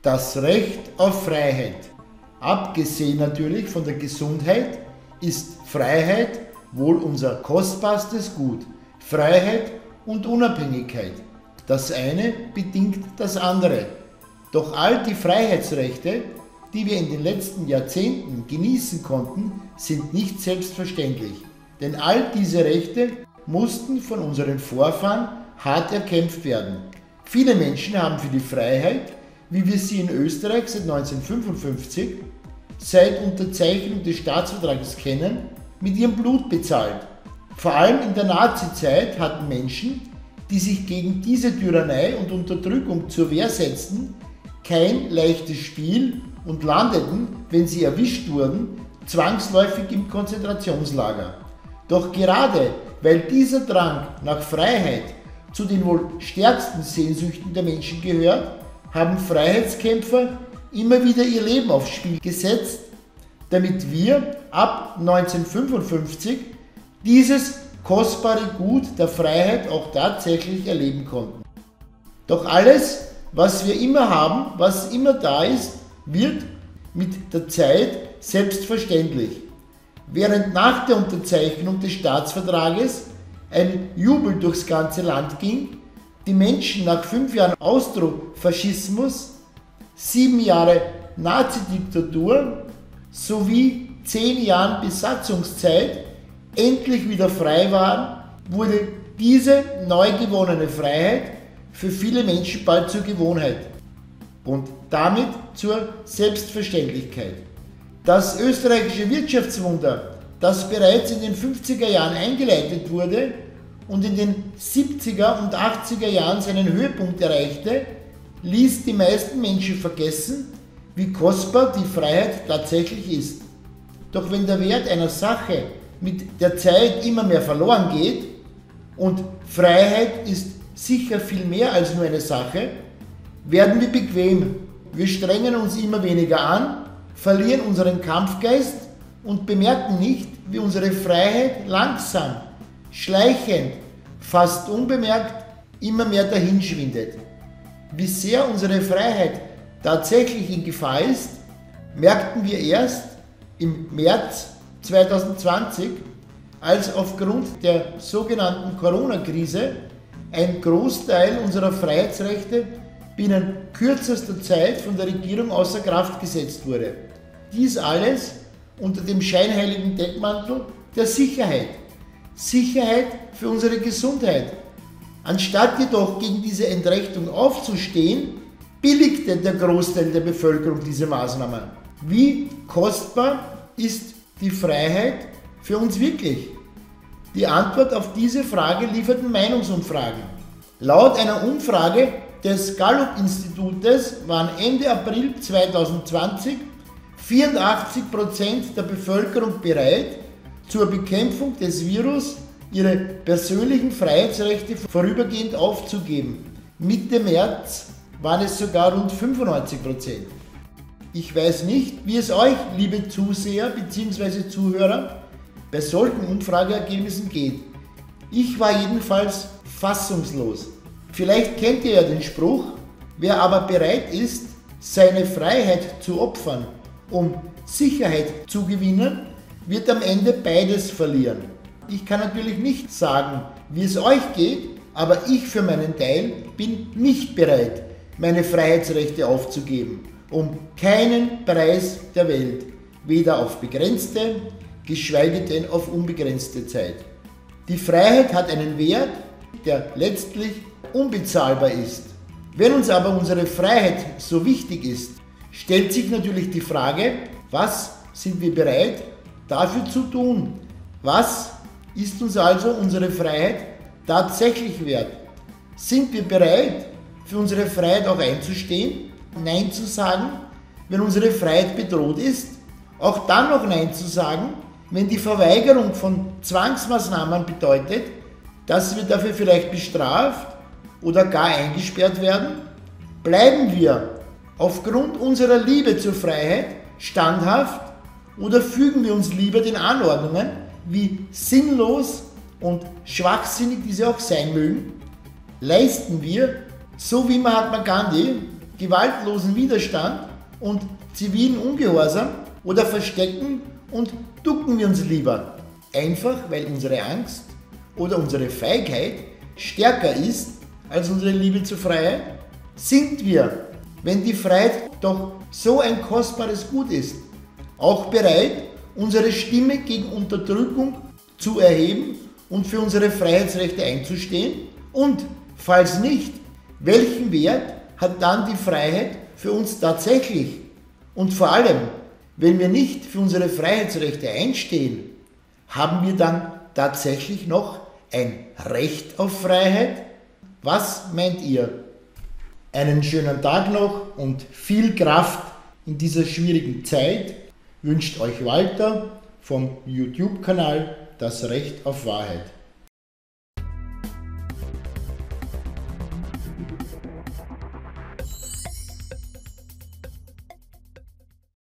Das Recht auf Freiheit, abgesehen natürlich von der Gesundheit, ist Freiheit wohl unser kostbarstes Gut. Freiheit und Unabhängigkeit. Das eine bedingt das andere. Doch all die Freiheitsrechte, die wir in den letzten Jahrzehnten genießen konnten, sind nicht selbstverständlich. Denn all diese Rechte mussten von unseren Vorfahren hart erkämpft werden. Viele Menschen haben für die Freiheit, wie wir sie in Österreich seit 1955, seit Unterzeichnung des Staatsvertrages kennen, mit ihrem Blut bezahlt. Vor allem in der Nazizeit hatten Menschen, die sich gegen diese Tyrannei und Unterdrückung zur Wehr setzten, kein leichtes Spiel und landeten, wenn sie erwischt wurden, zwangsläufig im Konzentrationslager. Doch gerade weil dieser Drang nach Freiheit zu den wohl stärksten Sehnsüchten der Menschen gehört, haben Freiheitskämpfer immer wieder ihr Leben aufs Spiel gesetzt, damit wir ab 1955 dieses kostbare Gut der Freiheit auch tatsächlich erleben konnten. Doch alles, was wir immer haben, was immer da ist, wird mit der Zeit selbstverständlich. Während nach der Unterzeichnung des Staatsvertrages ein Jubel durchs ganze Land ging, die Menschen nach 5 Jahren Austrofaschismus, 7 Jahre Nazidiktatur sowie 10 Jahren Besatzungszeit endlich wieder frei waren, wurde diese neu gewonnene Freiheit für viele Menschen bald zur Gewohnheit und damit zur Selbstverständlichkeit. Das österreichische Wirtschaftswunder, das bereits in den 50er Jahren eingeleitet wurde und in den 70er und 80er Jahren seinen Höhepunkt erreichte, ließ die meisten Menschen vergessen, wie kostbar die Freiheit tatsächlich ist. Doch wenn der Wert einer Sache mit der Zeit immer mehr verloren geht, und Freiheit ist sicher viel mehr als nur eine Sache, werden wir bequem. Wir strengen uns immer weniger an, verlieren unseren Kampfgeist und bemerken nicht, wie unsere Freiheit langsam, schleichend, fast unbemerkt immer mehr dahinschwindet. Wie sehr unsere Freiheit tatsächlich in Gefahr ist, merkten wir erst im März 2020, als aufgrund der sogenannten Corona-Krise ein Großteil unserer Freiheitsrechte binnen kürzester Zeit von der Regierung außer Kraft gesetzt wurde. Dies alles unter dem scheinheiligen Deckmantel der Sicherheit. Sicherheit für unsere Gesundheit. Anstatt jedoch gegen diese Entrechtung aufzustehen, billigte der Großteil der Bevölkerung diese Maßnahmen. Wie kostbar ist die Freiheit für uns wirklich? Die Antwort auf diese Frage lieferten Meinungsumfragen. Laut einer Umfrage des Gallup-Institutes waren Ende April 2020 84% der Bevölkerung bereit, zur Bekämpfung des Virus ihre persönlichen Freiheitsrechte vorübergehend aufzugeben. Mitte März waren es sogar rund 95%. Ich weiß nicht, wie es euch, liebe Zuseher bzw. Zuhörer, bei solchen Umfrageergebnissen geht. Ich war jedenfalls fassungslos. Vielleicht kennt ihr ja den Spruch, wer aber bereit ist, seine Freiheit zu opfern, um Sicherheit zu gewinnen, wird am Ende beides verlieren. Ich kann natürlich nicht sagen, wie es euch geht, aber ich für meinen Teil bin nicht bereit, meine Freiheitsrechte aufzugeben, um keinen Preis der Welt, weder auf begrenzte, geschweige denn auf unbegrenzte Zeit. Die Freiheit hat einen Wert, der letztlich unbezahlbar ist. Wenn uns aber unsere Freiheit so wichtig ist, stellt sich natürlich die Frage, was sind wir bereit dafür zu tun? Was ist uns also unsere Freiheit tatsächlich wert? Sind wir bereit, für unsere Freiheit auch einzustehen, Nein zu sagen, wenn unsere Freiheit bedroht ist, auch dann noch Nein zu sagen, wenn die Verweigerung von Zwangsmaßnahmen bedeutet, dass wir dafür vielleicht bestraft oder gar eingesperrt werden? Bleiben wir aufgrund unserer Liebe zur Freiheit standhaft oder fügen wir uns lieber den Anordnungen, wie sinnlos und schwachsinnig diese auch sein mögen? Leisten wir, so wie Mahatma Gandhi, gewaltlosen Widerstand und zivilen Ungehorsam oder verstecken und ducken wir uns lieber? Einfach weil unsere Angst oder unsere Feigheit stärker ist als unsere Liebe zur Freiheit? Sind wir, wenn die Freiheit doch so ein kostbares Gut ist, auch bereit, unsere Stimme gegen Unterdrückung zu erheben und für unsere Freiheitsrechte einzustehen? Und falls nicht, welchen Wert hat dann die Freiheit für uns tatsächlich? Und vor allem, wenn wir nicht für unsere Freiheitsrechte einstehen, haben wir dann tatsächlich noch ein Recht auf Freiheit? Was meint ihr? Einen schönen Tag noch und viel Kraft in dieser schwierigen Zeit wünscht euch Walter vom YouTube-Kanal Das Recht auf Wahrheit.